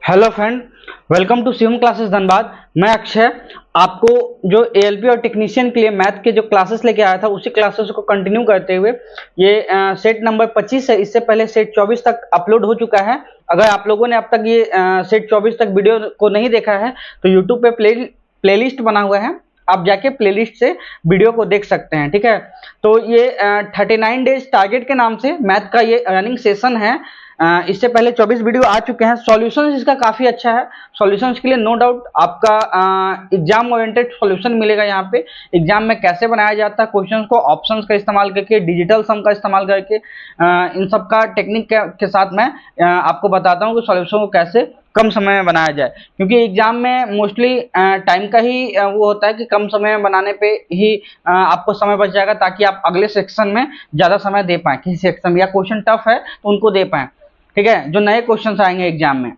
Hello friend, welcome to Shivam classes Dhanbad. मैं अक्षय आपको जो एएलपी और टेक्नीशियन के लिए मैथ के जो क्लासेस लेके आया था उसी क्लासेस को कंटिन्यू करते हुए ये सेट नंबर 25 है। इससे पहले सेट 24 तक अपलोड हो चुका है। अगर आप लोगों ने अब तक ये सेट 24 तक वीडियो को नहीं देखा है तो यूट्यूब पे प्लेलिस्ट बना हुआ है, आप जाके प्लेलिस्ट से वीडियो को देख सकते हैं। ठीक है, तो ये 39 डेज टारगेट के नाम से मैथ का ये रनिंग सेशन है। इससे पहले 24 वीडियो आ चुके हैं। सॉल्यूशन इसका काफी अच्छा है। सॉल्यूशंस के लिए नो डाउट आपका एग्जाम ओरिएंटेड सॉल्यूशन मिलेगा। यहाँ पे एग्जाम में कैसे बनाया जाता है क्वेश्चंस को, ऑप्शंस का इस्तेमाल करके, डिजिटल सम का इस्तेमाल करके, इन सब का टेक्निक के साथ मैं आपको बताता हूँ कि सॉल्यूशन को कैसे कम समय में बनाया जाए। क्योंकि एग्जाम में मोस्टली टाइम का ही वो होता है कि कम समय में बनाने पे ही आपको समय बच जाएगा, ताकि आप अगले सेक्शन में ज्यादा समय दे पाए। किसी सेक्शन में या क्वेश्चन टफ है तो उनको दे पाए। ठीक है, जो नए क्वेश्चंस आएंगे एग्जाम में,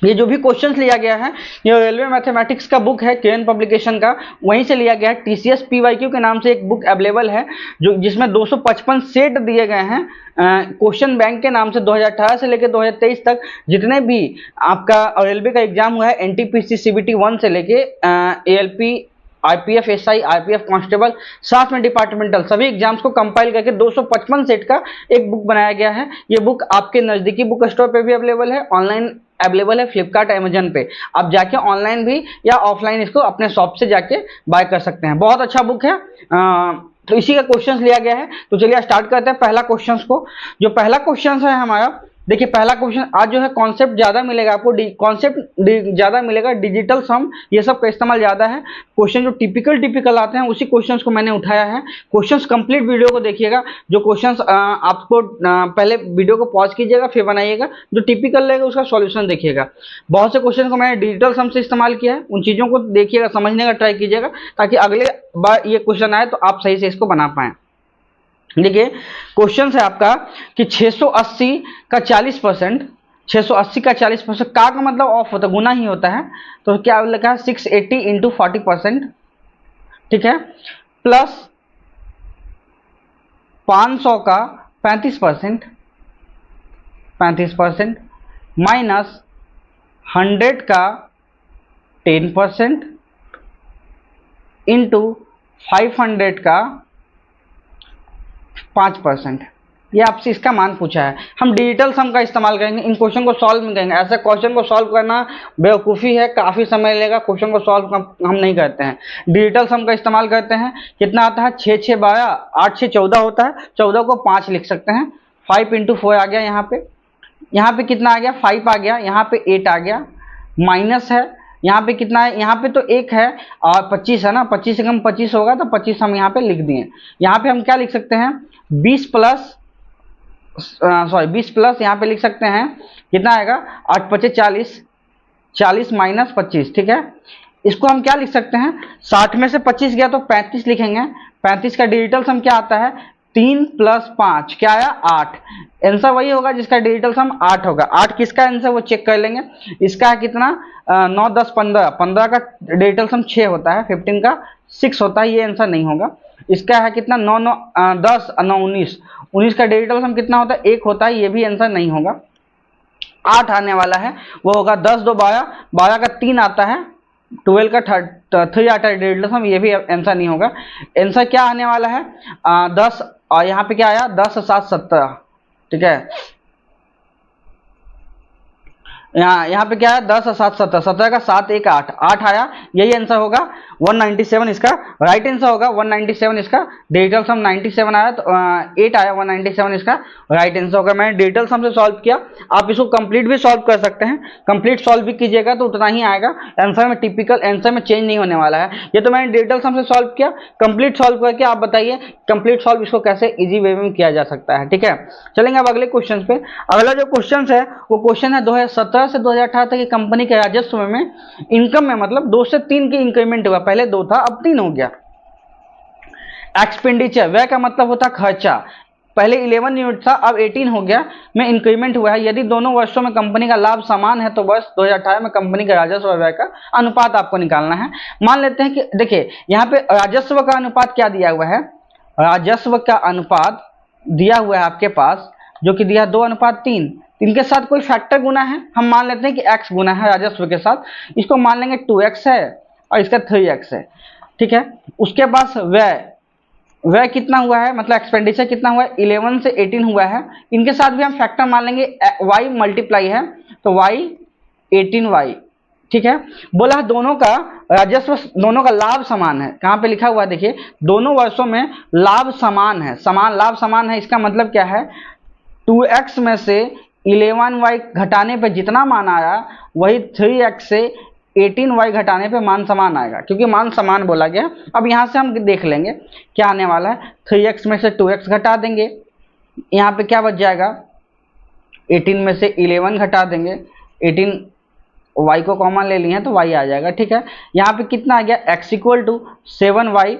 ये जो भी क्वेश्चंस लिया गया है ये रेलवे मैथमेटिक्स का बुक है केएन पब्लिकेशन का, वहीं से लिया गया है। टीसीएस पीवाईक्यू के नाम से एक बुक अवेलेबल है जो जिसमें 255 सेट दिए गए हैं। क्वेश्चन बैंक के नाम से 2018 से लेकर 2023 तक जितने भी आपका रेलवे का एग्जाम हुआ है, एनटीपीसी सीबीटी 1 से लेके ALP, IPF SI, IPF constable, साथ में डिपार्टमेंटल सभी एग्जाम्स को कंपाइल करके 255 सेट का एक बुक बनाया गया है। ये बुक आपके नजदीकी बुक स्टोर पे भी अवेलेबल है, ऑनलाइन अवेलेबल है, फ्लिपकार्ट, अमेजन पे। आप जाके ऑनलाइन भी या ऑफलाइन इसको अपने शॉप से जाके बाय कर सकते हैं। बहुत अच्छा बुक है। तो इसी का क्वेश्चन लिया गया है। तो चलिए स्टार्ट करते हैं पहला क्वेश्चन को। जो पहला क्वेश्चन है हमारा, देखिए पहला क्वेश्चन आज जो है कॉन्सेप्ट ज्यादा मिलेगा आपको, कॉन्सेप्ट ज्यादा मिलेगा, डिजिटल सम ये सब का इस्तेमाल ज्यादा है। क्वेश्चन जो टिपिकल आते हैं उसी क्वेश्चंस को मैंने उठाया है। क्वेश्चंस कंप्लीट वीडियो को देखिएगा। जो क्वेश्चंस आपको पहले वीडियो को पॉज कीजिएगा फिर बनाइएगा। जो टिपिकल रहेगा उसका सॉल्यूशन देखिएगा। बहुत से क्वेश्चन को मैंने डिजिटल सम से इस्तेमाल किया है, उन चीजों को देखिएगा, समझने का ट्राई कीजिएगा, ताकि अगले बार ये क्वेश्चन आए तो आप सही से इसको बना पाए। देखिए क्वेश्चन है आपका कि 680 का 40%, 680 का 40% का मतलब ऑफ होता है, गुना ही होता है। तो क्या लिखा है 680 इंटू 40%, ठीक है, प्लस 500 का 35%, 35% माइनस 100 का 10% इंटू 500 का 5%। ये आपसे इसका मान पूछा है। हम डिजिटल सम का इस्तेमाल करेंगे, इन क्वेश्चन को सॉल्व नहीं करेंगे। ऐसे क्वेश्चन को सॉल्व करना बेवकूफ़ी है, काफ़ी समय लगेगा। क्वेश्चन को सॉल्व हम नहीं करते हैं, डिजिटल सम का इस्तेमाल करते हैं। कितना आता है 6 6 12, 8 6 14 होता है। 14 को 5 लिख सकते हैं। 5 इंटू 4 आ गया यहाँ पे कितना आ गया 5 आ गया, यहाँ पे 8 आ गया, माइनस है यहाँ पे कितना है, यहाँ पे तो 1 है और 25 है ना, 25 से कम 25 होगा तो 25 हम यहाँ पे लिख दिए। यहाँ पे हम क्या लिख सकते हैं 20 प्लस यहाँ पे लिख सकते हैं कितना आएगा 8 25 40, 40 माइनस 25, ठीक है। इसको हम क्या लिख सकते हैं 60 में से 25 गया तो 35 लिखेंगे। 35 का डिजिटल सम क्या आता है 3 प्लस 5 क्या आया 8। आंसर वही होगा जिसका डिजिटल सम 8 होगा। 8 किसका आंसर वो चेक कर लेंगे। इसका है कितना 9 10 15, 15 का डिजिटल सम 6 होता है, 15 का 6 होता है, ये आंसर नहीं होगा। इसका है कितना 9 9 10 9 19, 19 का डिजिटल सम कितना होता है 1 होता है, ये भी आंसर नहीं होगा। 8 आने वाला है वो होगा 10 2 12, 12 का 3 आता है, 12 का 3 आता है डिजिटल सम, ये भी आंसर नहीं होगा। आंसर क्या आने वाला है 10, और यहाँ पे क्या आया 10 7 17, ठीक है। यहाँ पे क्या है 10 7 17, 17 का 7 1 8, 8 आया, यही आंसर होगा 197। इसका राइट आंसर होगा 197। इसका डिजिटल सम 97 आया तो 8 आया, 197 इसका राइट आंसर होगा। मैंने डिजिटल सम से सॉल्व किया, आप इसको कंप्लीट भी सॉल्व कर सकते हैं। कंप्लीट सॉल्व भी कीजिएगा तो उतना ही आएगा, आंसर में टिपिकल आंसर में चेंज नहीं होने वाला है। ये तो मैंने डिजिटल सम से सॉल्व किया। कंप्लीट सॉल्व करके आप बताइए कंप्लीट सॉल्व इसको कैसे इजी वे में किया जा सकता है, ठीक है। चलेंगे अब अगले क्वेश्चन पे। अगला जो क्वेश्चन है वो क्वेश्चन है 2017 से 2018 तक की कंपनी के राजस्व में, इनकम में मतलब 2 से 3 की इंक्रीमेंट हुआ, पहले 2 था अब 3 हो गया। एक्सपेंडिचर व्यय का मतलब होता खर्चा, पहले 11 यूनिट था अब 18 हो गया, में इंक्रीमेंट हुआ है। यदि दोनों वर्षों में कंपनी का लाभ समान है तो वर्ष 2018 में कंपनी का राजस्व और व्यय का अनुपात आपको निकालना है। मान लेते हैं कि देखिए यहाँ पे राजस्व का अनुपात क्या दिया हुआ है, राजस्व का अनुपात दिया हुआ है आपके पास, जो कि दिया 2:3। इनके साथ कोई फैक्टर गुना है, हम मान लेते हैं कि x गुना है राजस्व के साथ, इसको मान लेंगे 2x है और इसका 3x है, ठीक है। उसके पास व्यय कितना हुआ है, मतलब एक्सपेंडिचर कितना हुआ है, 11 से 18 हुआ है। इनके साथ भी हम फैक्टर मान लेंगे, y मल्टीप्लाई है तो y 18y, ठीक है। बोला दोनों का राजस्व, दोनों का लाभ समान है। कहाँ पे लिखा हुआ है देखिए, दोनों वर्षों में लाभ समान है, लाभ समान है। इसका मतलब क्या है, 2x में से 11y घटाने पे जितना मान आया वही 3x से 18y घटाने पे मान समान आएगा, क्योंकि मान समान बोला गया। अब यहाँ से हम देख लेंगे क्या आने वाला है। 3x में से 2x घटा देंगे, यहाँ पे क्या बच जाएगा, 18 में से 11 घटा देंगे, 18 y को कॉमन ले लिए हैं तो y आ जाएगा, ठीक है। यहाँ पे कितना आ गया, x equal to 7y,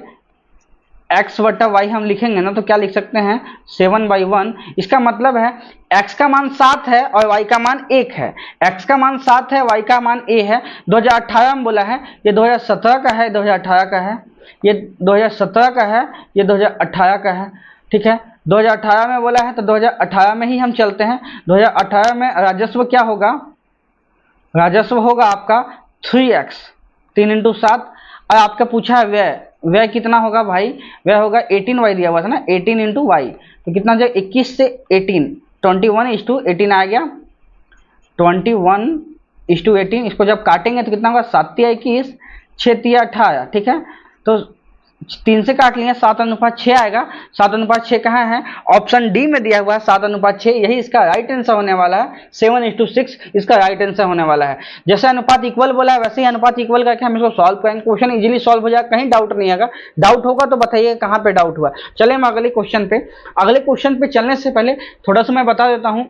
x बटा y हम लिखेंगे ना तो क्या लिख सकते हैं, 7/1। इसका मतलब है x का मान 7 है और y का मान 1 है। x का मान 7 है, y का मान a है। 2018 में बोला है, ये 2017 का है, 2018 का है, ये 2017 का है, ये 2018 का है, ठीक है। 2018 में बोला है तो 2018 में ही हम चलते हैं। 2018 में राजस्व क्या होगा, राजस्व होगा आपका 3x, 3 × 7। और आपका पूछा है व्यय कितना होगा भाई, व्यय होगा 18y दिया हुआ था ना, 18 × y, तो कितना हो जाएगा, 21 से 18, 21:18 आ गया, 21:18। इसको जब काटेंगे तो कितना होगा, 7 × 21, 6 × 18, ठीक है। तो 3 से काट लिया, 7:6 आएगा। 7:6 कहाँ है, ऑप्शन डी में दिया हुआ है 7:6, यही इसका राइट आंसर होने वाला है। 7:6 इसका राइट आंसर होने वाला है। जैसे अनुपात इक्वल बोला है वैसे ही अनुपात इक्वल करके हम इसको सॉल्व करेंगे, क्वेश्चन इजीली सॉल्व हो जाएगा, कहीं डाउट नहीं आएगा। डाउट होगा तो बताइए कहाँ पे डाउट हुआ। चले हम अगले क्वेश्चन पे चलने से पहले थोड़ा सा मैं बता देता हूँ,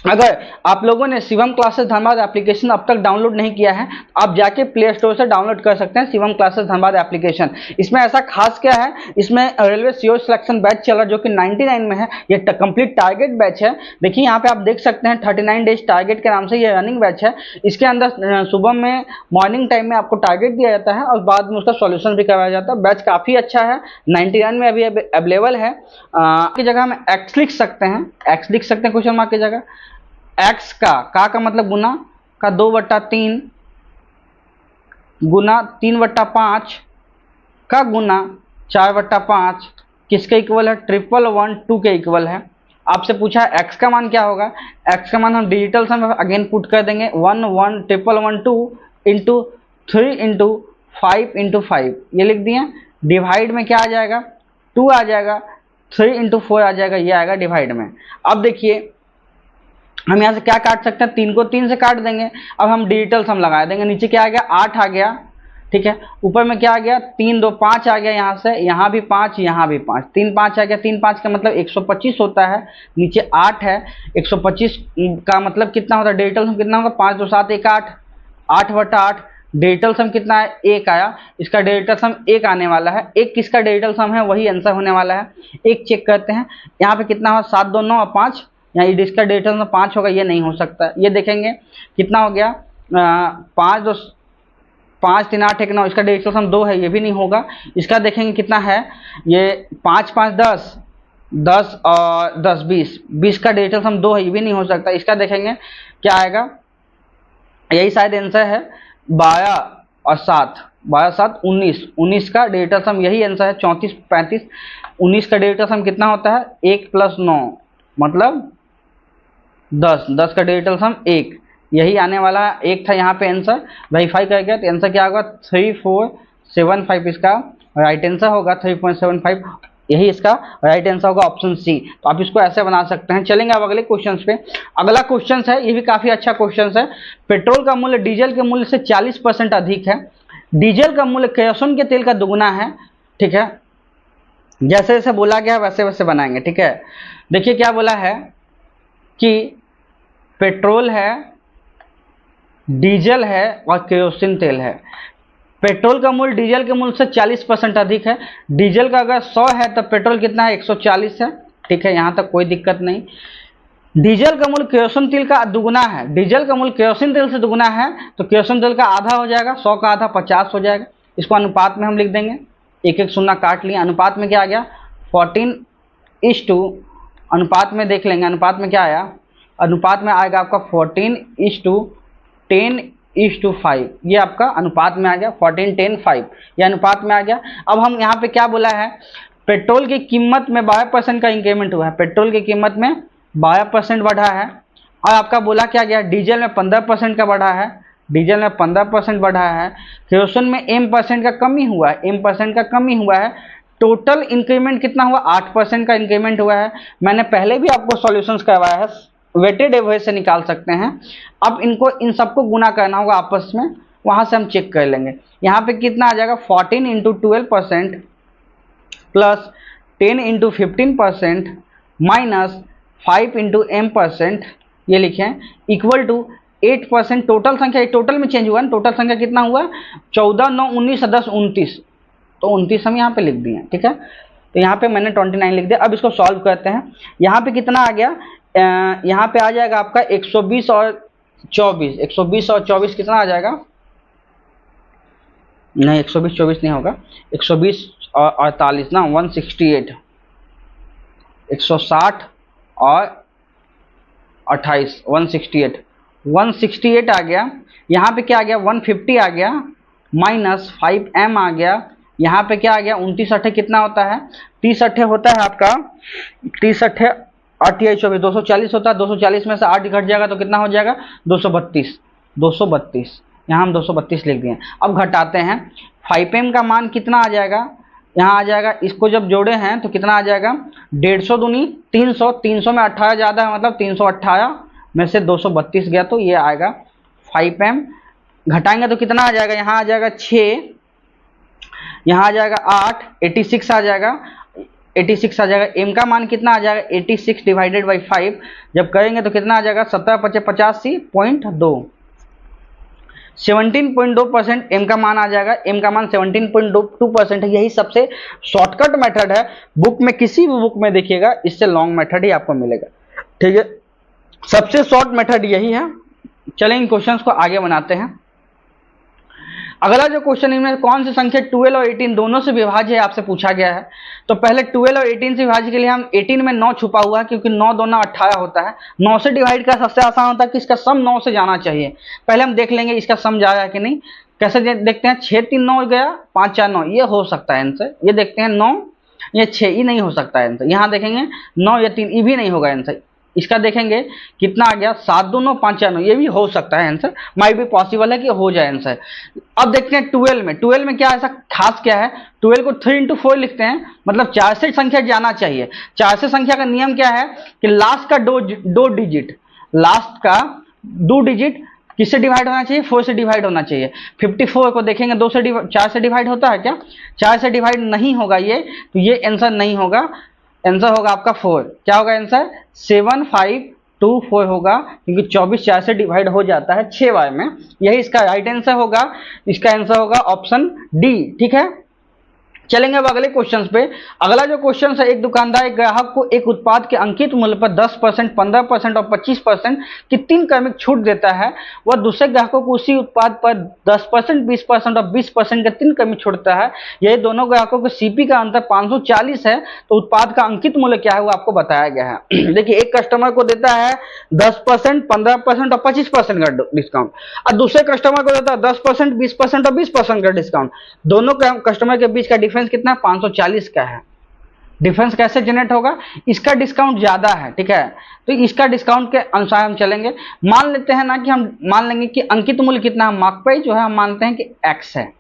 अगर आप लोगों ने शिवम क्लासेस धनबाद एप्लीकेशन अब तक डाउनलोड नहीं किया है, आप जाके प्ले स्टोर से डाउनलोड कर सकते हैं शिवम क्लासेस धनबाद एप्लीकेशन। इसमें ऐसा खास क्या है, इसमें रेलवे सीओ सिलेक्शन बैच चल रहा है जो कि 99 में है, ये कंप्लीट टारगेट बैच है। देखिए यहाँ पे आप देख सकते हैं 39 डेज टारगेट के नाम से ये रनिंग बैच है। इसके अंदर सुबह में मॉर्निंग टाइम में आपको टारगेट दिया जाता है और बाद में उसका सॉल्यूशन भी करवाया जाता है। बैच काफ़ी अच्छा है, 99 में अभी अवेलेबल है। की जगह हम एक्स लिख सकते हैं, क्वेश्चन मार्क की जगह x का मतलब गुना का 2/3 गुना 3/5 का गुना 4/5 किसके इक्वल है, 1112 के इक्वल है। आपसे पूछा है x का मान क्या होगा, x का मान हम डिजिटल सम अगेन पुट कर देंगे, 111112 इंटू 3 × 5 × 5 ये लिख दिए। डिवाइड में क्या आ जाएगा, 2 आ जाएगा, 3 × 4 आ जाएगा, ये आएगा डिवाइड में। अब देखिए हम यहाँ से क्या काट सकते हैं, 3 को 3 से काट देंगे। अब हम डिजिटल सम लगा देंगे, नीचे क्या आ गया, 8 आ गया, ठीक है। ऊपर में क्या आ गया, 3 2 5 आ गया, यहाँ से यहाँ भी 5, यहाँ भी 5, 3 5 आ गया। 3 5 का मतलब 125 होता है, नीचे 8 है, 125 का मतलब कितना होता है, डिजिटल सम कितना होगा, 5 2 7 1 8, 8/8। डिजिटल सम कितना है, 1 आया, इसका डिजिटल सम 1 आने वाला है। 1 किसका डिजिटल सम है, वही आंसर होने वाला है। 1 चेक करते हैं, यहाँ पे कितना हुआ, 7 2 9 और 5, यहाँ इसका डिजिटल सम 5 होगा, ये नहीं हो सकता। ये देखेंगे कितना हो गया, 5 2 5 3 8 1 9, इसका डिजिटल सम 2 है, ये भी नहीं होगा। इसका देखेंगे कितना है, ये 5 5 10 10 और 10 20, 20 का डिजिटल सम 2 है, ये भी नहीं हो सकता। इसका देखेंगे क्या आएगा, यही शायद आंसर है, 12 और 7, 12 7 19, 19 का डिजिटल सम यही आंसर है। 34 35, 19 का डिजिटल सम कितना होता है, 1 + 9 मतलब 10, 10 का डिजिटल सम 1, यही आने वाला है। 1 था यहाँ पे आंसर, वेरीफाई कर गया तो आंसर क्या होगा, 3475 इसका राइट आंसर होगा। 3475 यही इसका राइट आंसर होगा, ऑप्शन सी। तो आप इसको ऐसे बना सकते हैं। चलेंगे अब अगले क्वेश्चन पे। अगला क्वेश्चन है, ये भी काफी अच्छा क्वेश्चन है। पेट्रोल का मूल्य डीजल के मूल्य से 40% अधिक है, डीजल का मूल्य केरोसिन के तेल का दुगुना है, ठीक है। जैसे जैसे बोला गया वैसे वैसे बनाएंगे, ठीक है। देखिए क्या बोला है कि पेट्रोल है, डीजल है और केरोसिन तेल है। पेट्रोल का मूल्य डीजल के मूल्य से 40% अधिक है। डीजल का अगर 100 है तो पेट्रोल कितना है, 140 है, ठीक है, यहाँ तक कोई दिक्कत नहीं। डीजल का मूल्य केरोसिन तेल का दुगुना है, डीजल का मूल्य केरोसिन तेल से दुगुना है तो केरोसिन तेल का आधा हो जाएगा, 100 का आधा 50 हो जाएगा। इसको अनुपात में हम लिख देंगे, एक एक शून्य काट लिया। अनुपात में क्या आ गया, 14:, अनुपात में देख लेंगे, अनुपात में क्या आया, अनुपात में आएगा आपका 14:10:5, ये आपका अनुपात में आ गया 14:10:5, ये अनुपात में आ गया। अब हम यहाँ पे क्या बोला है, पेट्रोल की कीमत में 12% का इंक्रीमेंट हुआ है, पेट्रोल की कीमत में 12% बढ़ा है। और आपका बोला क्या गया, डीजल में 15% का बढ़ा है, डीजल में 15% बढ़ा है। केरोसिन में m% का कमी हुआ है, m% का कमी हुआ है। टोटल इंक्रीमेंट कितना हुआ, 8% का इंक्रीमेंट हुआ है। मैंने पहले भी आपको सॉल्यूशंस करवाया है, वेटेड एवरेज से निकाल सकते हैं। अब इनको इन सबको गुना करना होगा आपस में, वहां से हम चेक कर लेंगे। यहाँ पे कितना आ जाएगा, 14 × 12% प्लस 10 × 15% माइनस 5 × m%, ये लिखें, इक्वल टू 8%। टोटल संख्या, टोटल में चेंज हुआ ना, टोटल संख्या कितना हुआ, 14, 9, 19, 10, 29, तो 29 हम यहाँ पे लिख दिए, ठीक है। तो यहाँ पे मैंने 29 लिख दिया। अब इसको सॉल्व करते हैं। यहाँ पे कितना आ गया, यहाँ पे आ जाएगा आपका 120 और 24, 120 और 24 कितना आ जाएगा, नहीं 120 24 नहीं होगा, 120 और 48 ना 168, 160 और 28 168 आ गया। यहाँ पे क्या आ गया, 150 आ गया, माइनस 5m आ गया। यहाँ पे क्या आ गया, 29 8 कितना होता है, 30 8 होता है आपका, 30 8 8 24, 240 होता है। 240 में से 8 घट जाएगा तो कितना हो जाएगा, 232, 232, यहाँ हम 232 लिख दिए। अब घटाते हैं, 5m का मान कितना आ जाएगा, यहाँ आ जाएगा, इसको जब जोड़े हैं तो कितना आ जाएगा, 150 दूनी 300, 300 में 18 ज़्यादा है, मतलब 318 में से 232 गया तो ये आएगा 5m। घटाएंगे तो कितना आ जाएगा, यहाँ आ जाएगा 6, यहाँ आ जाएगा 8, 86 आ जाएगा, 86 आ जाएगा। m का मान कितना आ जाएगा, 86 डिवाइडेड बाई 5, जब करेंगे तो कितना आ जाएगा, 17,85.2, 17.2% m का मान आ जाएगा। m का मान 17.2% है। यही सबसे शॉर्टकट मेथड है, बुक में किसी भी बुक में देखिएगा इससे लॉन्ग मेथड ही आपको मिलेगा, ठीक है। सबसे शॉर्ट मेथड यही है। चलें इन क्वेश्चंस को आगे बनाते हैं। अगला जो क्वेश्चन इनमें कौन सी संख्या 12 और 18 दोनों से विभाज्य है, आपसे पूछा गया है। तो पहले 12 और 18 से विभाज्य के लिए हम 18 में 9 छुपा हुआ है, क्योंकि 9 2 18 होता है। 9 से डिवाइड का सबसे आसान होता है कि इसका सम 9 से जाना चाहिए। पहले हम देख लेंगे इसका सम जा रहा है कि नहीं। कैसे देखते हैं, 6 3 9 गया, 5 4 9, ये हो सकता है आंसर। ये देखते हैं 9 ये 6, ये नहीं हो सकता है आंसर। यहाँ देखेंगे 9 या 3, ये भी नहीं होगा आंसर। इसका देखेंगे कितना आ गया, 7 2 9 5 4 9, ये भी हो सकता है आंसर, माइट भी पॉसिबल है कि हो जाए आंसर। अब देखते हैं 12 में क्या ऐसा खास क्या है। 12 को 3 × 4 लिखते हैं, मतलब 4 से संख्या जाना चाहिए। 4 से संख्या का नियम क्या है कि लास्ट का दो डिजिट, लास्ट का 2 डिजिट किससे डिवाइड होना चाहिए, 4 से डिवाइड होना चाहिए। 54 को देखेंगे 4 से डिवाइड होता है क्या, 4 से डिवाइड नहीं होगा ये, तो ये आंसर नहीं होगा। आंसर होगा आपका 4। क्या होगा आंसर, 7524 होगा, क्योंकि 24 4 से डिवाइड हो जाता है 6 बार में। यही इसका राइट आंसर होगा। इसका आंसर होगा ऑप्शन डी, ठीक है। चलेंगे अब अगले क्वेश्चन पे। अगला जो क्वेश्चन है, एक दुकानदार एक ग्राहक को एक उत्पाद के अंकित मूल्य पर 10%, 15% और 25% की 3 क्रमिक छूट देता है। वह दूसरे ग्राहकों को उसी उत्पाद पर 10%, 20% और 20% का 3 क्रमिक छूटता है। यही दोनों ग्राहकों के सीपी का अंतर 540 है, तो उत्पाद का अंकित मूल्य क्या है वो आपको बताया गया है। देखिए, एक कस्टमर को देता है 10%, 15% और 25% का डिस्काउंट, और दूसरे कस्टमर को देता है 10%, 20% और 20% का डिस्काउंट। दोनों कस्टमर के बीच का डिफरेंस कितना, 540 का है। डिफरेंस कैसे जनरेट होगा, इसका डिस्काउंट ज्यादा है, ठीक है, तो इसका डिस्काउंट के अनुसार हम चलेंगे। मान लेते हैं ना कि हम मान लेंगे कि अंकित मूल्य कितना है, मार्क प्राइस जो है हम मानते हैं कि x है,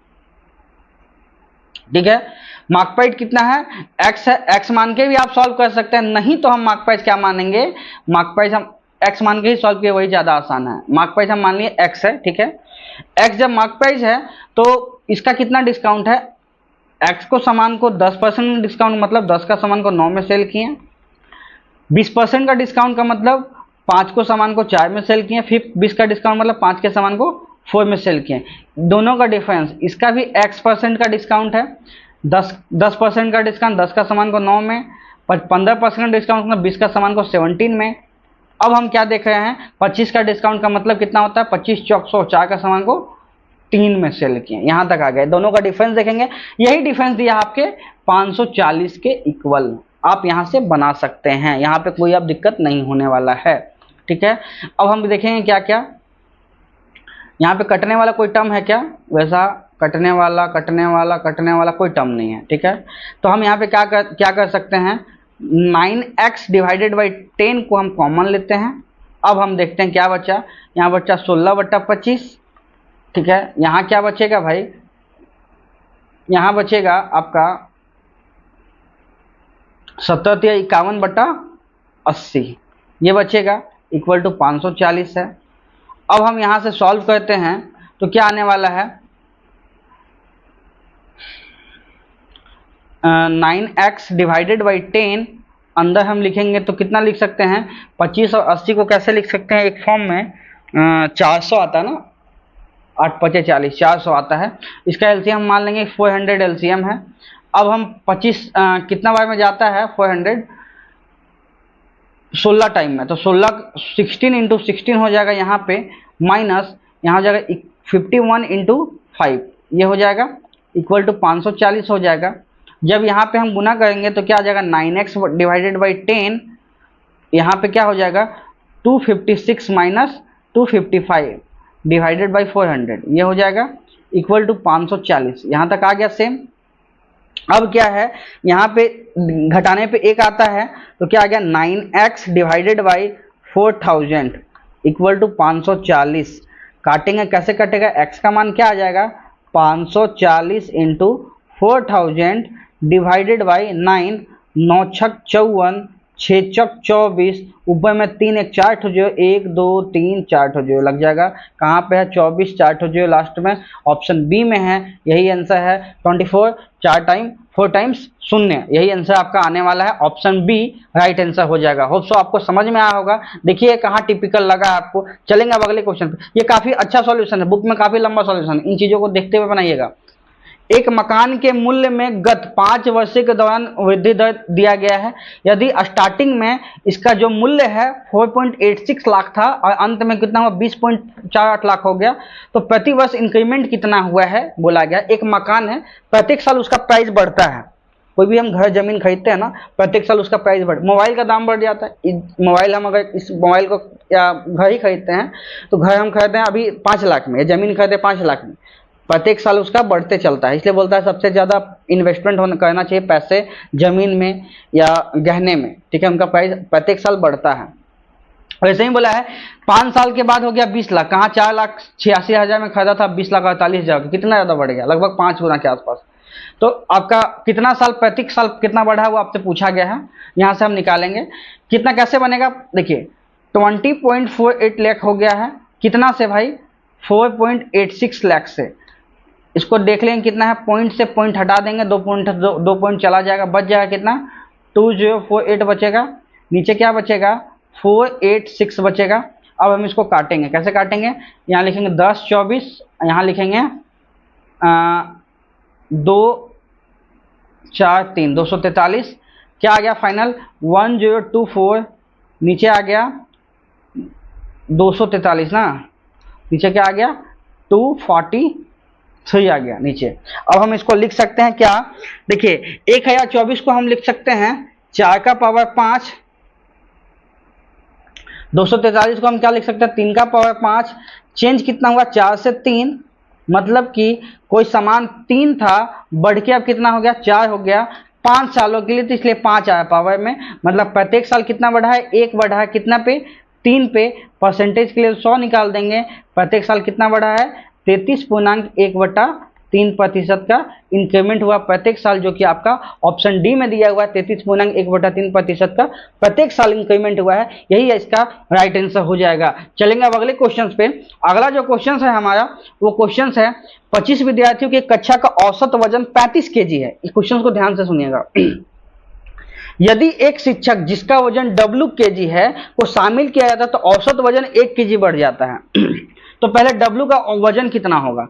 ठीक है। मार्क प्राइस कितना है, x है। x मान के भी आप सॉल्व कर सकते हैं, नहीं तो हम मार्क प्राइस क्या मानेंगे, मार्क प्राइस हम x मान के ही सॉल्व किए, वही ज्यादा आसान है। मार्क प्राइस हम मान लिए x है, ठीक है। x जब मार्क प्राइस है तो इसका कितना डिस्काउंट है, x को सामान को 10% डिस्काउंट, मतलब 10 का सामान को 9 में सेल किए। 20% का डिस्काउंट का मतलब 5 को सामान को 4 में सेल किए। फिर 20 का डिस्काउंट मतलब 5 के सामान को 4 में सेल किए। दोनों का डिफरेंस, इसका भी x% का डिस्काउंट है, 10% का डिस्काउंट 10 का सामान को 9 में, 15% डिस्काउंट मतलब 20 का सामान को 17 में। अब हम क्या देख रहे हैं, 25 का डिस्काउंट का मतलब कितना होता है, 25 चौक 100, 4 का सामान को 3 में सेल किए। यहां तक आ गए। दोनों का डिफरेंस देखेंगे, यही डिफरेंस दिया आपके 540 के इक्वल। आप यहां से बना सकते हैं, यहां पे कोई अब दिक्कत नहीं होने वाला है। ठीक है। अब हम देखेंगे क्या क्या यहाँ पे कटने वाला कोई टर्म है क्या, वैसा कटने वाला कोई टर्म नहीं है, ठीक है। तो हम यहाँ पे क्या कर सकते हैं, 9x डिवाइडेड बाई 10 को हम कॉमन लेते हैं। अब हम देखते हैं क्या बचा, यहाँ बचा 16/25, ठीक है। यहाँ क्या बचेगा भाई, यहाँ बचेगा आपका 57/51 ये बचेगा इक्वल टू 540 है। अब हम यहाँ से सॉल्व करते हैं तो क्या आने वाला है, 9x डिवाइडेड बाई 10 अंदर हम लिखेंगे तो कितना लिख सकते हैं, 25 और 80 को कैसे लिख सकते हैं, एक फॉर्म में 400 आता है ना, 8 5 40, 400 आता है। इसका एलसीएम मान लेंगे 400 एलसीएम है। अब हम 25 कितना बार में जाता है 400, 16 टाइम में, तो 16 इंटू 16 हो जाएगा यहाँ पे, माइनस यहाँ हो जाएगा 51 इंटू 5 ये हो जाएगा इक्वल टू 540 हो जाएगा। जब यहाँ पे हम गुना करेंगे तो क्या आ जाएगा, 9x डिवाइडेड बाई 10, यहाँ पे क्या हो जाएगा 256 माइनस 255 डिवाइडेड बाई 400 ये हो जाएगा इक्वल टू 540। यहाँ तक आ गया सेम। अब क्या है, यहाँ पे घटाने पे एक आता है तो क्या आ गया, 9x divided by 4000 equal to 540। काटेंगे कैसे कटेगा, x का मान क्या आ जाएगा, 540 इंटू 4000 डिवाइडेड बाई 9, 9 छक 54, 6 चक 24, ऊपर में 3 1 4 ठो जो 1 2 3 4 ठो जो लग जाएगा। कहाँ पे है 24, 4 ठो जो लास्ट में, ऑप्शन बी में है, यही आंसर है 24, 4 टाइम्स 0, यही आंसर आपका आने वाला है, ऑप्शन बी राइट आंसर हो जाएगा। होप सो आपको समझ में आया होगा। देखिए कहाँ टिपिकल लगा आपको। चलेंगे अब अगले क्वेश्चन पे। ये काफी अच्छा सॉल्यूशन है, बुक में काफी लंबा सॉल्यूशन है, इन चीजों को देखते हुए बनाइएगा। एक मकान के मूल्य में गत 5 वर्ष के दौरान वृद्धि दर दिया गया है। यदि स्टार्टिंग में इसका जो मूल्य है 4.86 लाख था और अंत में कितना हुआ 20.48 लाख हो गया, तो प्रति वर्ष इंक्रीमेंट कितना हुआ है बोला गया। एक मकान है, प्रत्येक साल उसका प्राइस बढ़ता है। कोई भी हम घर जमीन खरीदते हैं ना, प्रत्येक साल उसका प्राइस बढ़, मोबाइल का दाम बढ़ जाता है। मोबाइल हम अगर इस मोबाइल को या घर ही खरीदते हैं तो घर हम खरीदते हैं अभी 5 लाख में, जमीन खरीदते 5 लाख में, प्रत्येक साल उसका बढ़ते चलता है। इसलिए बोलता है सबसे ज़्यादा इन्वेस्टमेंट करना चाहिए पैसे जमीन में या गहने में, ठीक है। उनका प्राइस प्रत्येक साल बढ़ता है। वैसे ही बोला है 5 साल के बाद हो गया 20 लाख, कहाँ 4,86,000 में खरीदा था, 20 लाख 48,000, कितना ज़्यादा बढ़ गया, लगभग 5 गुना के आसपास। तो आपका कितना साल, प्रत्येक साल कितना बढ़ा है वो आपसे पूछा गया है। यहाँ से हम निकालेंगे कितना, कैसे बनेगा, देखिए 20.48 लाख हो गया है, कितना से भाई 4.86 लाख से। इसको देख लेंगे कितना है, पॉइंट से पॉइंट हटा देंगे, 2 पॉइंट चला जाएगा, बच जाएगा कितना 2048 बचेगा, नीचे क्या बचेगा 486 बचेगा। अब हम इसको काटेंगे, कैसे काटेंगे, यहाँ लिखेंगे 10 24, यहाँ लिखेंगे 2 4 3 243, क्या आ गया फाइनल 1024, नीचे आ गया 243 ना, नीचे क्या आ गया 243 आ गया नीचे। अब हम इसको लिख सकते हैं क्या, देखिए 1024 को हम लिख सकते हैं 4 का पावर 5, 243 को हम क्या लिख सकते हैं 3 का पावर 5, चेंज कितना हुआ 4 से 3, मतलब कि कोई सामान 3 था बढ़ के अब कितना हो गया 4 हो गया, 5 सालों के लिए, तो इसलिए 5 आया पावर में, मतलब प्रत्येक साल कितना बढ़ा है 1 बढ़ा है, कितना पे 3 पे, परसेंटेज के लिए 100 निकाल देंगे, प्रत्येक साल कितना बढ़ा है 33.1/3% का इंक्रीमेंट हुआ प्रत्येक साल, जो कि आपका ऑप्शन डी में दिया हुआ है, 33.1/3% का प्रत्येक साल इंक्रीमेंट हुआ है, यही इसका राइट आंसर हो जाएगा। चलेंगे अब अगले क्वेश्चन पे। अगला जो क्वेश्चन है हमारा वो क्वेश्चन है 25 विद्यार्थियों की कक्षा का औसत वजन 35 kg है। इस क्वेश्चन को ध्यान से सुनिएगा। यदि एक शिक्षक जिसका वजन W kg है को शामिल किया जाता है तो औसत वजन 1 kg बढ़ जाता है। तो पहले W का वजन कितना होगा,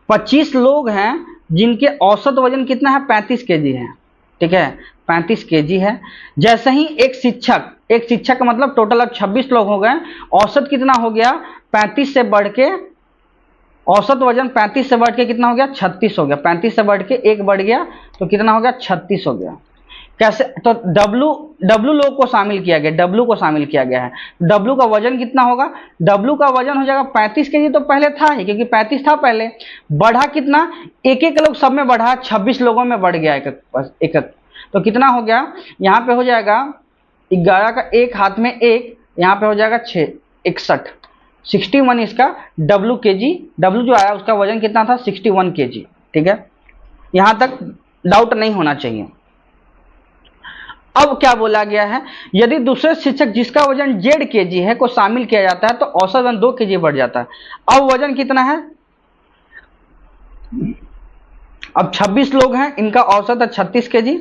25 लोग हैं जिनके औसत वजन कितना है 35 kg है, ठीक है 35 kg है। जैसे ही एक शिक्षक का मतलब टोटल अब 26 लोग हो गए, औसत कितना हो गया 35 से बढ़ के, औसत वजन 35 से बढ़ के कितना हो गया 36 हो गया, 35 से बढ़ के 1 बढ़ गया तो कितना हो गया 36 हो गया। कैसे, तो W लोग को शामिल किया गया, W को शामिल किया गया है। W का वजन कितना होगा, W का वजन हो जाएगा 35 केजी, तो पहले था ही क्योंकि 35 था पहले, बढ़ा कितना, एक एक लोग सब में बढ़ा, 26 लोगों में बढ़ गया एक, तो कितना हो गया, यहाँ पे हो जाएगा 11 का एक, हाथ में एक, यहाँ पे हो जाएगा 6, 61, 61 इसका W केजी, W जो आया उसका वजन कितना था 61 केजी। ठीक है, यहाँ तक डाउट नहीं होना चाहिए। अब क्या बोला गया है, यदि दूसरे शिक्षक जिसका वजन Z केजी है को शामिल किया जाता है तो औसत वजन 2 केजी बढ़ जाता है। अब वजन कितना है, अब 26 लोग हैं, इनका औसत है 36 केजी।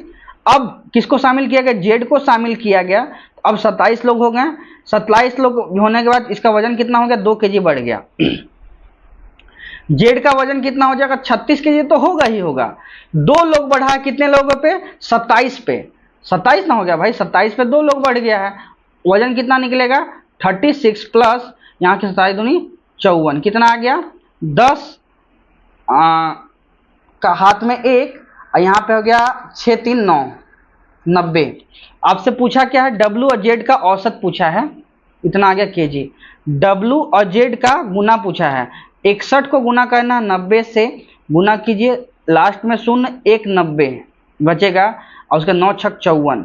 अब किसको शामिल किया गया, Z को शामिल किया गया, अब 27 लोग हो गए, 27 लोग होने के बाद इसका वजन कितना हो गया, 2 केजी बढ़ गया। Z का वजन कितना हो जाएगा, 36 केजी तो होगा ही होगा, 2 लोग बढ़ा कितने लोगों पे, 27 पे, 27 ना हो गया भाई, 27 पे 2 लोग बढ़ गया है, वजन कितना निकलेगा 36 प्लस यहाँ की 27 दूनी 54, कितना आ गया 10 का हाथ में एक, यहाँ पे हो गया 6 3 9 90। आपसे पूछा क्या है, W और Z का औसत पूछा है, इतना आ गया केजी। W और Z का गुना पूछा है, 61 को गुना करना 90 से, गुना कीजिए, लास्ट में 0 1 90 बचेगा, और उसका 9 छक 54,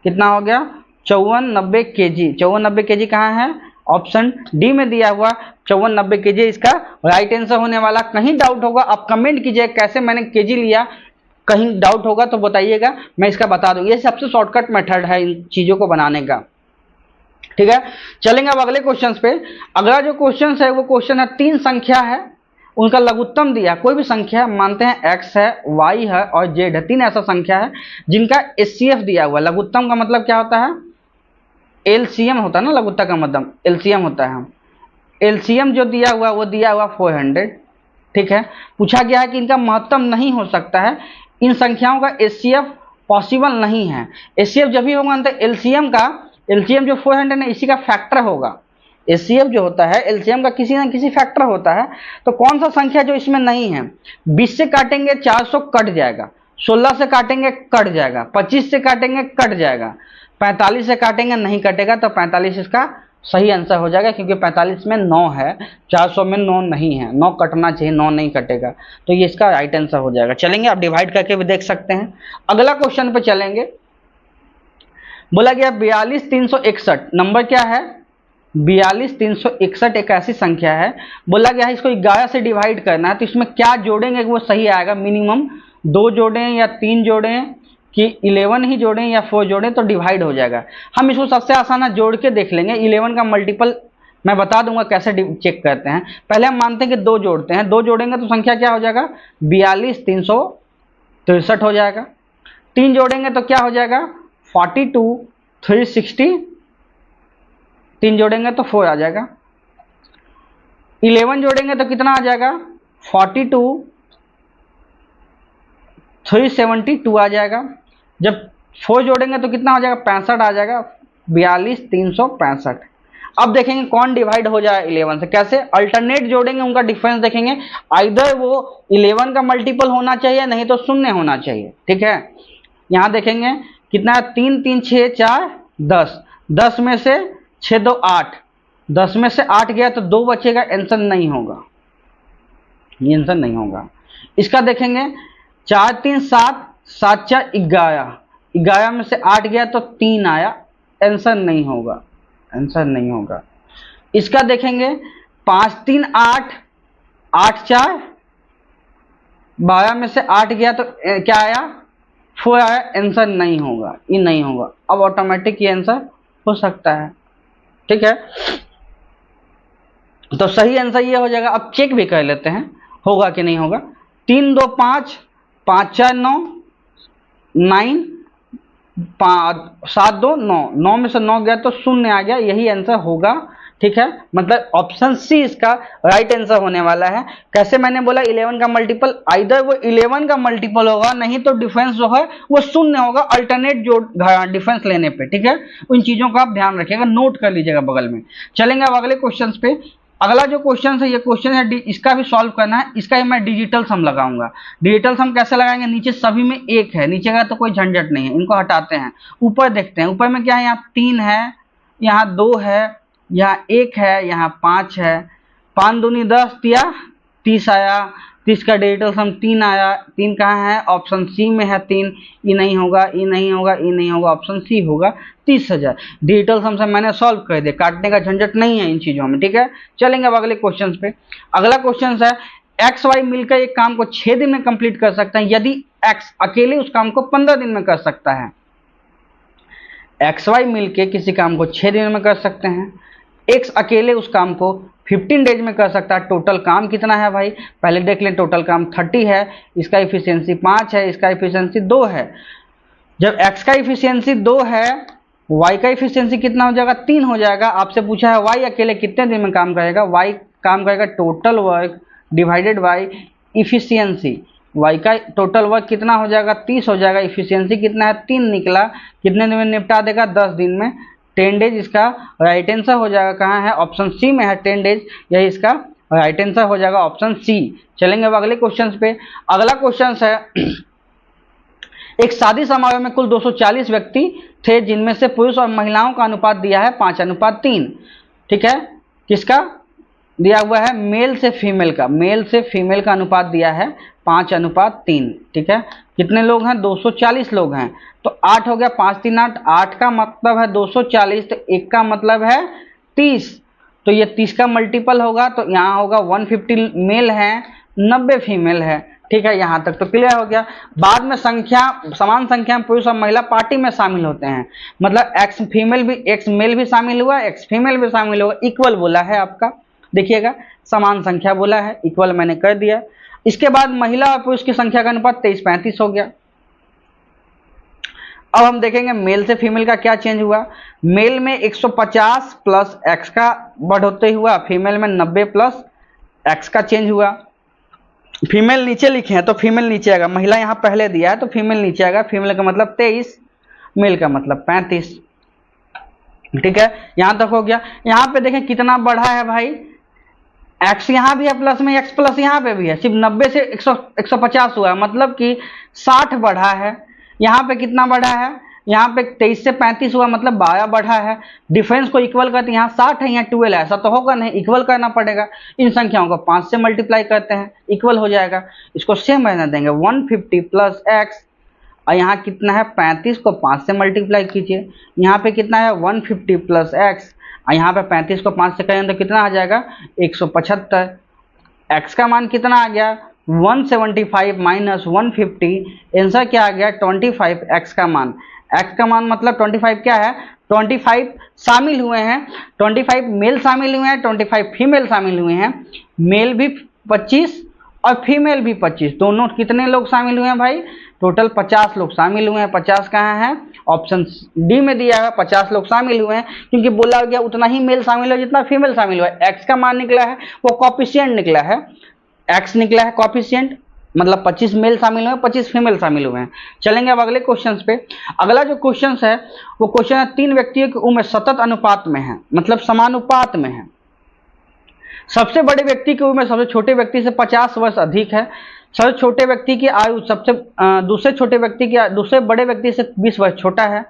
कितना हो गया 54 90 केजी। 54 90 केजी कहाँ है, ऑप्शन डी में दिया हुआ 54 90 केजी इसका राइट आंसर होने वाला। कहीं डाउट होगा आप कमेंट कीजिए कैसे मैंने केजी लिया, कहीं डाउट होगा तो बताइएगा, मैं इसका बता दूं, ये सबसे शॉर्टकट मेथड है इन चीजों को बनाने का। ठीक है, चलेंगे अब अगले क्वेश्चन पे। अगला जो क्वेश्चन है वो क्वेश्चन है, 3 संख्या है, उनका लघुत्तम दिया, कोई भी संख्या मानते हैं x है, y है और z है, 3 ऐसा संख्या है जिनका HCF दिया हुआ। लघुत्तम का मतलब क्या होता है, LCM होता है ना, लघुत्तम का मतलब LCM होता है। LCM जो दिया हुआ वो दिया हुआ 400। ठीक है, पूछा गया है कि इनका महत्तम नहीं हो सकता है, इन संख्याओं का HCF पॉसिबल नहीं है। HCF जब भी होगा तो LCM जो 400 है इसी का फैक्टर होगा। HCF जो होता है LCM का किसी ना किसी फैक्टर होता है, तो कौन सा संख्या जो इसमें नहीं है, 20 से काटेंगे 400 कट जाएगा, 16 से काटेंगे कट जाएगा, 25 से काटेंगे कट जाएगा, 45 से काटेंगे नहीं कटेगा, तो 45 इसका सही आंसर हो जाएगा, क्योंकि 45 में 9 है, 400 में 9 नहीं है, 9 कटना चाहिए, 9 नहीं कटेगा, तो ये इसका राइट आंसर हो जाएगा। चलेंगे आप डिवाइड करके भी देख सकते हैं। अगला क्वेश्चन पे चलेंगे, बोला गया 42 361, नंबर क्या है 42 361 एक ऐसी संख्या है, बोला गया है इसको 11 से डिवाइड करना है, तो इसमें क्या जोड़ेंगे वो सही आएगा, मिनिमम 2 जोड़ें या 3 जोड़ें कि 11 ही जोड़ें या 4 जोड़ें तो डिवाइड हो जाएगा। हम इसको सबसे आसान है जोड़ के देख लेंगे, 11 का मल्टीपल मैं बता दूंगा कैसे चेक करते हैं। पहले हम मानते हैं कि 2 जोड़ते हैं, 2 जोड़ेंगे तो संख्या क्या हो जाएगा 42 363 हो जाएगा, 3 जोड़ेंगे तो क्या हो जाएगा 42 360, 3 जोड़ेंगे तो 4 आ जाएगा, 11 जोड़ेंगे तो कितना आ जाएगा 42 372 आ जाएगा, जब 4 जोड़ेंगे तो कितना हो जाएगा 65 आ जाएगा, 42 365। अब देखेंगे कौन डिवाइड हो जाए 11 से, कैसे अल्टरनेट जोड़ेंगे, उनका डिफरेंस देखेंगे, आइदर वो 11 का मल्टीपल होना चाहिए नहीं तो 0 होना चाहिए। ठीक है, यहाँ देखेंगे कितना है 3 3 6 4 10, 10 में से 6 2 8, 10 में से 8 गया तो 2 बचेगा, आंसर नहीं होगा, ये आंसर नहीं होगा। इसका देखेंगे 4 3 7 7 4 11, 11 में से 8 गया तो 3 आया, आंसर नहीं होगा, आंसर नहीं होगा। इसका देखेंगे 5 3 8 8 4, 12 में से 8 गया तो क्या आया 4 आया, आंसर नहीं होगा, ये नहीं होगा। अब ऑटोमेटिक ये आंसर हो सकता है। ठीक है, तो सही आंसर ये हो जाएगा। अब चेक भी कर लेते हैं होगा कि नहीं होगा। 3 2 5 5 4 9 9 7 2 9, 9 में से 9 गया तो 0 आ गया, यही आंसर होगा। ठीक है, मतलब ऑप्शन सी इसका राइट आंसर होने वाला है। कैसे मैंने बोला 11 का मल्टीपल, आइदर वो 11 का मल्टीपल होगा नहीं तो डिफरेंस जो है वो 0 होगा अल्टरनेट जो डिफरेंस लेने पे। ठीक है, उन चीजों का आप ध्यान रखिएगा, नोट कर लीजिएगा बगल में। चलेंगे अब अगले क्वेश्चन पे। अगला जो क्वेश्चन है, ये क्वेश्चन है इसका भी सॉल्व करना है। इसका ही मैं डिजिटल सम लगाऊंगा। डिजिटल सम कैसे लगाएंगे, नीचे सभी में 1 है, नीचे का तो कोई झंझट नहीं है, इनको हटाते हैं। ऊपर देखते हैं, ऊपर में क्या है, यहाँ 3 है, यहाँ 2 है, यहाँ 1 है, यहाँ 5 है। 5 दूनी 10 दिया 30 आया। 30 का डिजिटल सम 3 आया। 3 कहाँ है, ऑप्शन सी में है 3। ये नहीं होगा, ये नहीं होगा, ये नहीं होगा, ऑप्शन सी होगा 30,000। डिजिटल सम से मैंने सॉल्व कर दिया, काटने का झंझट नहीं है इन चीजों में, ठीक है। चलेंगे अब अगले क्वेश्चन पे। अगला क्वेश्चन है एक्स वाई मिलकर एक काम को 6 दिन में कंप्लीट कर सकते हैं यदि एक्स अकेले उस काम को 15 दिन में कर सकता है। एक्स वाई मिलके किसी काम को 6 दिन में कर सकते हैं, एक्स अकेले उस काम को 15 डेज में कर सकता है। टोटल काम कितना है भाई, पहले देख लें। टोटल काम 30 है, इसका इफिशियंसी 5 है, इसका इफिशियंसी 2 है। जब x का इफिशियंसी 2 है, y का इफिशियंसी कितना हो जाएगा, 3 हो जाएगा। आपसे पूछा है y अकेले कितने दिन में काम करेगा, y काम करेगा total work divided by efficiency. y का टोटल वर्क कितना हो जाएगा, 30 हो जाएगा। इफिशियंसी कितना है, 3 निकला। कितने दिन में निपटा देगा, 10 दिन में। 10 डेज इसका राइट आंसर हो जाएगा। कहाँ है, ऑप्शन सी में है 10 डेज, यही इसका राइट आंसर हो जाएगा, ऑप्शन सी। चलेंगे अब अगले क्वेश्चन पे। अगला क्वेश्चन है एक शादी समारोह में कुल 240 व्यक्ति थे जिनमें से पुरुष और महिलाओं का अनुपात दिया है 5:3। ठीक है, किसका दिया हुआ है, मेल से फीमेल का, मेल से फीमेल का अनुपात दिया है 5:3। ठीक है, कितने लोग हैं, 240 लोग हैं। तो 8 हो गया, 5 3 8, 8 का मतलब है 240, तो 1 का मतलब है 30। तो ये 30 का मल्टीपल होगा, तो यहाँ होगा 150 मेल है, 90 फीमेल है। ठीक है, यहाँ तक तो क्लियर हो गया। बाद में संख्या, समान संख्या में पुरुष और महिला पार्टी में शामिल होते हैं, मतलब एक्स फीमेल भी, एक्स मेल भी शामिल हुआ, एक्स फीमेल भी शामिल होगा। इक्वल बोला है आपका, देखिएगा समान संख्या बोला है, इक्वल मैंने कर दिया। इसके बाद महिला और पुरुष की संख्या का अनुपात 23:35 हो गया। अब हम देखेंगे मेल से फीमेल का क्या चेंज हुआ। मेल में 150 प्लस एक्स का बढ़ोतरी हुआ, फीमेल में 90 प्लस एक्स का चेंज हुआ। फीमेल नीचे लिखे हैं तो फीमेल नीचे आएगा, महिला यहाँ पहले दिया है तो फीमेल नीचे आएगा। फीमेल का मतलब 23, मेल का मतलब 35। ठीक है, यहां तक हो गया। यहाँ पे देखें कितना बढ़ा है भाई, एक्स यहाँ भी है प्लस में, एक्स प्लस यहाँ पे भी है, सिर्फ 90 से 150 हुआ है, मतलब कि 60 बढ़ा है। यहाँ पे कितना बढ़ा है, यहाँ पे 23 से 35 हुआ, मतलब 12 बढ़ा है। डिफरेंस को इक्वल करते हैं, यहाँ 60 है, यहाँ 12 है, ऐसा तो होगा नहीं, इक्वल करना पड़ेगा। इन संख्याओं को 5 से मल्टीप्लाई करते हैं, इक्वल हो जाएगा। इसको सेम रहने देंगे, 150 प्लस एक्स, और यहाँ कितना है 35 को 5 से मल्टीप्लाई कीजिए। यहाँ पे कितना है 150 प्लस एक्स, और यहाँ पे 35 को 5 से करेंगे तो कितना आ जाएगा 175। एक्स का मान कितना आ गया 175 माइनस 150, आंसर क्या आ गया 25। एक्स का मान, एक्स का मान मतलब 25 क्या है, 25 शामिल हुए हैं, 25 मेल शामिल हुए हैं, 25 फीमेल शामिल हुए हैं। मेल भी 25 और फीमेल भी 25, दोनों कितने लोग शामिल हुए हैं भाई, टोटल 50 लोग शामिल हुए हैं। 50 कहाँ है, ऑप्शन डी में दिया है, 50 लोग शामिल हुए हैं, क्योंकि बोला गया उतना ही मेल शामिल है जितना फीमेल शामिल हुआ है। एक्स का मान निकला है वो कॉफिशिएंट निकला है, एक्स निकला है कॉफिशिएंट, मतलब 25 मेल शामिल हुए, 25 फीमेल शामिल हुए हैं। चलेंगे अब अगले क्वेश्चन पे। अगला जो क्वेश्चन है वो क्वेश्चन है 3 व्यक्तियों की उम्र सतत अनुपात में है, मतलब समानुपात में है। सबसे बड़े व्यक्ति की उम्र सबसे छोटे व्यक्ति से 50 वर्ष अधिक है। सबसे छोटे व्यक्ति की आयु सबसे दूसरे छोटे व्यक्ति की दूसरे बड़े व्यक्ति से 20 वर्ष छोटा है।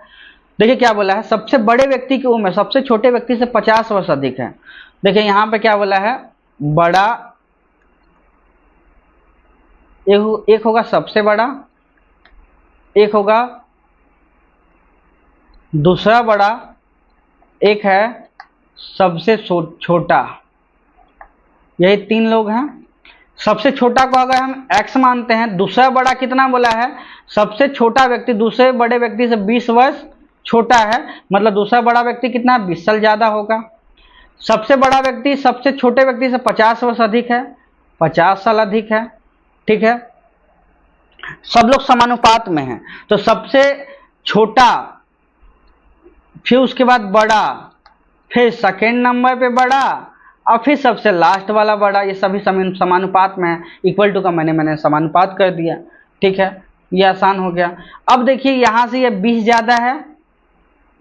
देखिए क्या बोला है, सबसे बड़े व्यक्ति की उम्र सबसे छोटे व्यक्ति से 50 वर्ष अधिक है। देखिए यहाँ पे क्या बोला है, बड़ा एक होगा सबसे बड़ा, एक होगा दूसरा बड़ा, एक है सबसे छोटा। यही 3 लोग हैं। सबसे छोटा को अगर हम x मानते हैं, दूसरा बड़ा कितना बोला है, सबसे छोटा व्यक्ति दूसरे बड़े व्यक्ति से 20 वर्ष छोटा है, मतलब दूसरा बड़ा व्यक्ति कितना 20 साल ज्यादा होगा। सबसे बड़ा व्यक्ति सबसे छोटे व्यक्ति से 50 वर्ष अधिक है, 50 साल अधिक है। ठीक है, सब लोग समानुपात में हैं, तो सबसे छोटा, फिर उसके बाद बड़ा, फिर सेकेंड नंबर पे बड़ा, और फिर सबसे लास्ट वाला बड़ा, ये सभी समानुपात में है। इक्वल टू का मैंने समानुपात कर दिया। ठीक है, ये आसान हो गया। अब देखिए यहाँ से ये 20 ज़्यादा है,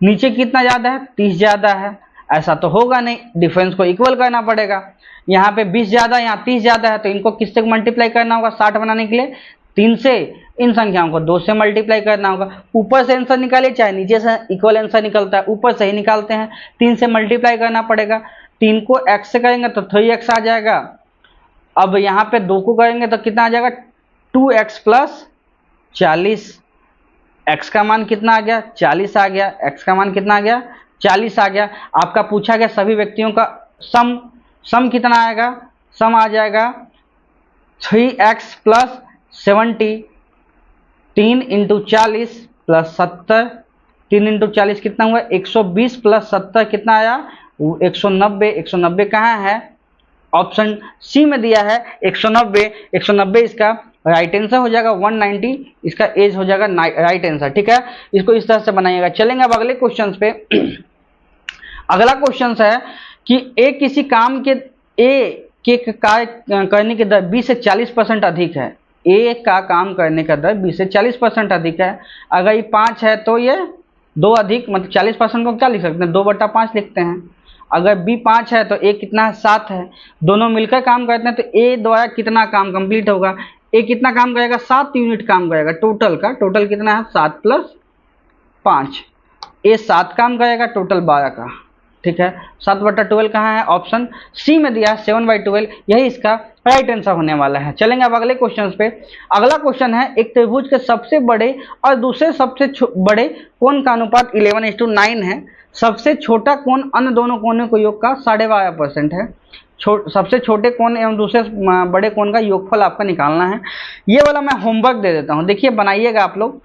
नीचे कितना ज़्यादा है 30 ज़्यादा है, ऐसा तो होगा नहीं, डिफरेंस को इक्वल करना पड़ेगा। यहाँ पे 20 ज़्यादा, यहाँ 30 ज़्यादा है, तो इनको किससे मल्टीप्लाई करना होगा 60 बनाने के लिए? 3 से। इन संख्याओं को 2 से मल्टीप्लाई करना होगा। ऊपर से आंसर निकालिए चाहे नीचे से इक्वल आंसर निकलता है, ऊपर से ही निकालते हैं। 3 से मल्टीप्लाई करना पड़ेगा। 3 को x से करेंगे तो 3x आ जाएगा। अब यहाँ पे 2 को करेंगे तो कितना आ जाएगा? 2x plus 40। x का मान कितना आ गया? 40 आ गया। x का मान कितना आ गया? 40 आ गया। आपका पूछा गया सभी व्यक्तियों का सम कितना आएगा? सम आ जाएगा 3x plus 70। 3 into 40 plus 70, 3 into 40 कितना हुआ? 120 प्लस 70 कितना आया? 190। 190 कहाँ है? ऑप्शन सी में दिया है 190। 190 इसका राइट आंसर हो जाएगा। 190 इसका एज हो जाएगा राइट आंसर। ठीक है, इसको इस तरह से बनाइएगा। चलेंगे अब अगले क्वेश्चन पे। अगला क्वेश्चन है कि ए किसी काम के कार्य करने की दर 20 से 40% अधिक है। ए का काम करने का दर 20 से 40% अधिक है। अगर ये 5 है तो ये 2 अधिक, मतलब 40% को क्या लिख सकते हैं? 2/5 लिखते हैं। अगर बी 5 है तो ए कितना है? 7 है। दोनों मिलकर काम करते हैं तो ए द्वारा कितना काम कंप्लीट होगा? ए कितना काम करेगा? 7 यूनिट काम करेगा। टोटल कितना है? 7 प्लस 5। ए 7 काम करेगा, टोटल 12 का। ठीक है, 7/12 कहाँ है? ऑप्शन सी में दिया है 7/12। यही इसका राइट आंसर होने वाला है। चलेंगे अब अगले क्वेश्चन पे। अगला क्वेश्चन है एक त्रिभुज के सबसे बड़े और दूसरे सबसे बड़े कोण का अनुपात 11:9 है। सबसे छोटा कोण अन्य दोनों कोणों के योग का 12.5% है। सबसे छोटे कोण एवं दूसरे बड़े कोण का योगफल आपका निकालना है। ये वाला मैं होमवर्क दे देता हूँ, देखिए बनाइएगा आप लोग,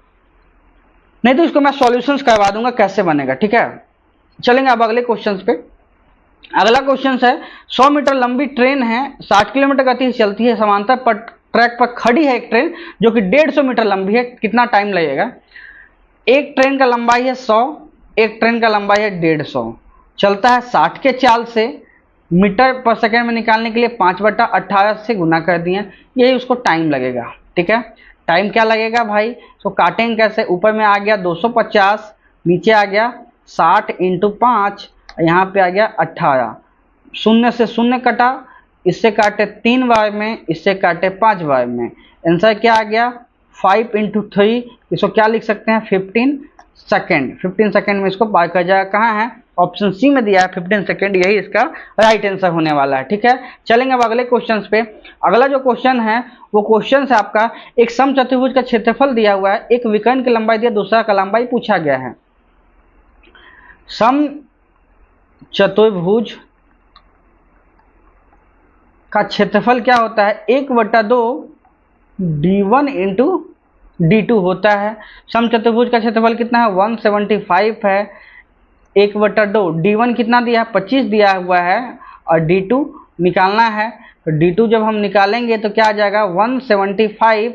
नहीं तो इसको मैं सॉल्यूशंस करवा दूंगा कैसे बनेगा। ठीक है, चलेंगे अब अगले क्वेश्चन पे। अगला क्वेश्चन है 100 मीटर लंबी ट्रेन है, 60 किलोमीटर गति से चलती है। समांतर पर ट्रैक पर खड़ी है एक ट्रेन जो कि 150 मीटर लंबी है। कितना टाइम लगेगा? एक ट्रेन का लंबाई है 100, एक ट्रेन का लंबाई है 150, चलता है 60 के चाल से। मीटर पर सेकेंड में निकालने के लिए 5/18 से गुना कर दिए, यही उसको टाइम लगेगा। ठीक है, टाइम क्या लगेगा भाई? तो काटेंगे कैसे? ऊपर में आ गया 250, नीचे आ गया 60 × 5, यहाँ पे आ गया 18। शून्य से शून्य कटा, इससे काटे 3 बार में, इससे काटे 5 बार में। आंसर क्या आ गया? 5 × 3, इसको क्या लिख सकते हैं? 15 सेकेंड। 15 सेकेंड में इसको पार कर जाएगा। कहाँ है? ऑप्शन सी में दिया है 15 सेकेंड, यही इसका राइट आंसर होने वाला है। ठीक है, चलेंगे अब अगले क्वेश्चन पे। अगला जो क्वेश्चन है वो क्वेश्चन है आपका एक समचतुर्भुज का क्षेत्रफल दिया हुआ है, एक विकर्ण की लंबाई दिया, दूसरा का लंबाई पूछा गया है। समचतुर्भुज का क्षेत्रफल क्या होता है? 1/2 d1 × d2 होता है। समचतुर्भुज का क्षेत्रफल कितना है? 175 है। 1/2 d1 कितना दिया है? 25 दिया हुआ है, और d2 निकालना है। तो d2 जब हम निकालेंगे तो क्या आ जाएगा? 175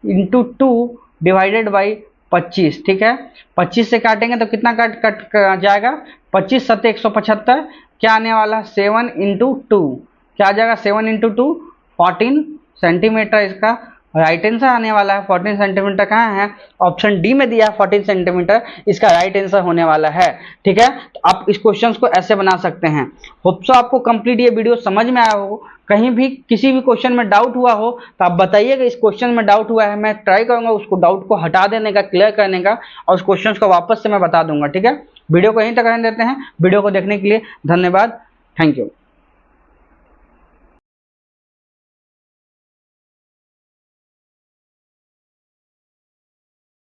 × 2 डिवाइडेड बाई 25। ठीक है, 25 से काटेंगे तो कितना कट जाएगा? 25 × 7 175, क्या आने वाला? 7 × 2, क्या आ जाएगा? 7 × 2 14 सेंटीमीटर इसका राइट आंसर आने वाला है। 14 सेंटीमीटर कहाँ है? ऑप्शन डी में दिया है 14 सेंटीमीटर, इसका राइट आंसर होने वाला है। ठीक है, तो आप इस क्वेश्चन को ऐसे बना सकते हैं। होप सो आपको कंप्लीट ये वीडियो समझ में आया हो। कहीं भी किसी भी क्वेश्चन में डाउट हुआ हो तो आप बताइएगा इस क्वेश्चन में डाउट हुआ है, मैं ट्राई करूंगा उसको डाउट को हटा देने का, क्लियर करने का, और उस क्वेश्चन को वापस से मैं बता दूंगा। ठीक है, वीडियो को यहीं तक रहने देते हैं। वीडियो को देखने के लिए धन्यवाद, थैंक यू।